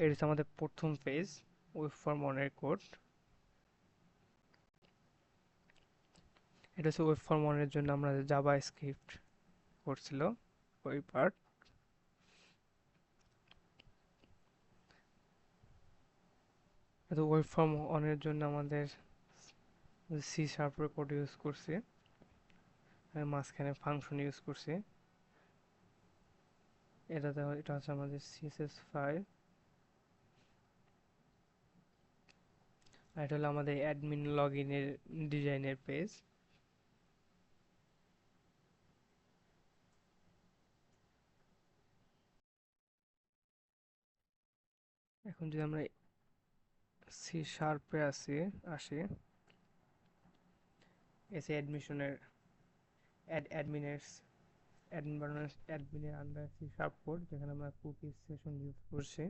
এটা হচ্ছে আমাদের প্রথম পেজ, ওয়েব ফর্ম ওয়ানের কোড। এটা হচ্ছে ওয়েব ফর্ম ওয়ানের জন্য আমরা জাভা স্ক্রিপ্ট করছিল ওই পার্ট। তো ওয়েব ফর্ম ওয়ানের জন্য আমাদের সি শার্পের কোড ইউজ করছি, মাঝখানে ফাংশন ইউজ করছি। এটা হচ্ছে আমাদের সিএসএস ফাইল। আর এটা হলো আমাদের অ্যাডমিন লগ ইনের ডিজাইনের পেজ। এখন যদি আমরা সি শার্পে আসি, এসে অ্যাডমিশনের অ্যাডমিনের অ্যাডমিনের আন্ডার সি শার্প কোড, যেখানে আমরা কুকি সেশন ইউজ করছি।